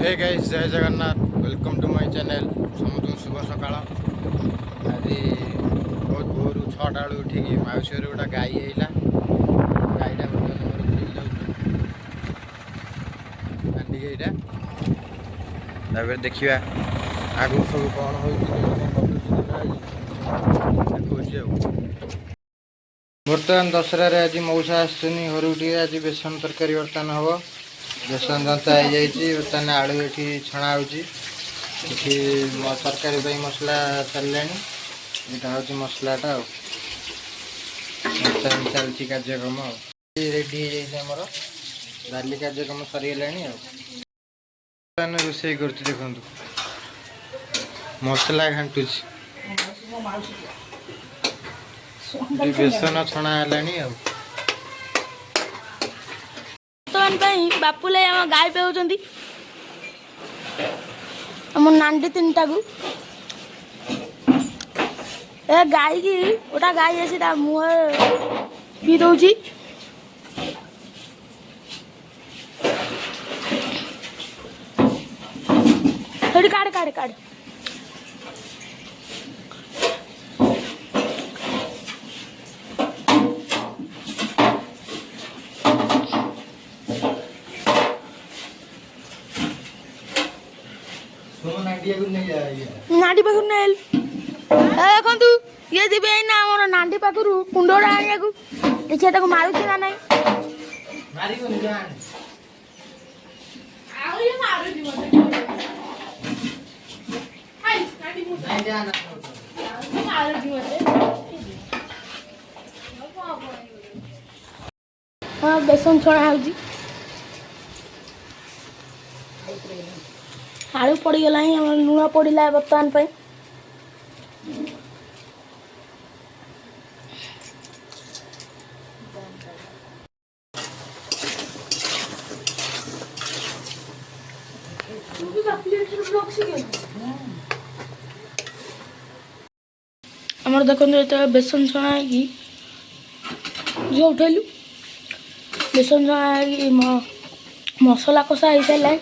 हे guys जय Jagannath welcome to my channel समस्त शुभ सकाळ आज बहुत भोर 6टा बेलू उठिक मौसी गोटे गाई आईला गाईटा बर्तमान देखा आगु सब कौन हो बर्तमान दशहरा आज मौसा आसुनी घर आज बेसन तरकारी बर्तमान हम बेसन जंता हो बर्तमान आलू ये छणा हो तरकारी मसला चलने यहाँ हूँ मसलाटा बर्तमान चलती कार्यक्रम रेडी होमर डाली कार्यक्रम सरीगला रोसे कर देखु मसला घाटुच बेसन छणा है बापूले आम गाय पे आम नांडी 3टा को गाय की गोटा गाय आसी मुह पी दौची काट काट काट नांडी पाखु देखु ये जी ना आम नांडी पाखु कुंडा आने को देखिए मारुची ना नहीं हाँ बेसन छणा हो आलू पड़गला लुण पड़ा बर्तमान आमर देखो जो बेसन छणा जो उठेलु बेसन छणा मसला कषा हो सारे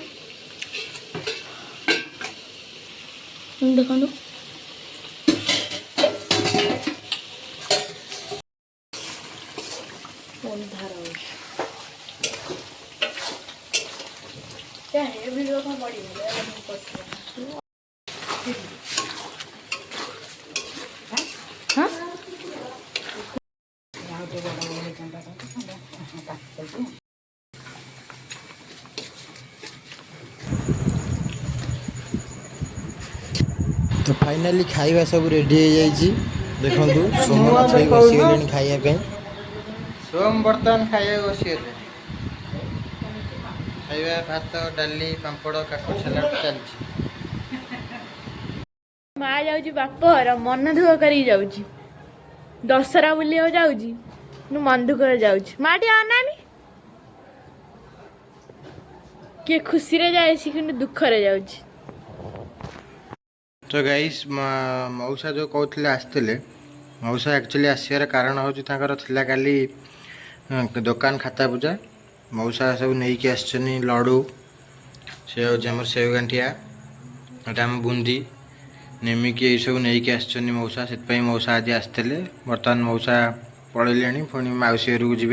देखो तो फाइनाली खाइबा सब रेडी हो जाइए देखु सोमनाथ भाई बसीगले खाइबा सोम बर्तमान खाइबा बसीगले खाइबा भात डाली पापड़ काकुड़ सलाड चलती माँ जाऊँ बापर मन दुख कर दशहरा बुलिया जाऊँ मन दुख जाऊँ माँ टे अनानी किए खुशी जाए कि दुखरे जाऊँ तो गाइस मौसा जो कहते आसते मौसा एक्चुअली आसार कारण हूँ काली दुकान खाता पूजा मौसा सब नहीं कि लडू से हूँ सेव गांठिया आम बुंदी नेमिकी ये सब नहीं कि मौसा से मौसा आज आसते बर्तमान मौसा पलैले पुणी मौसी घर को जी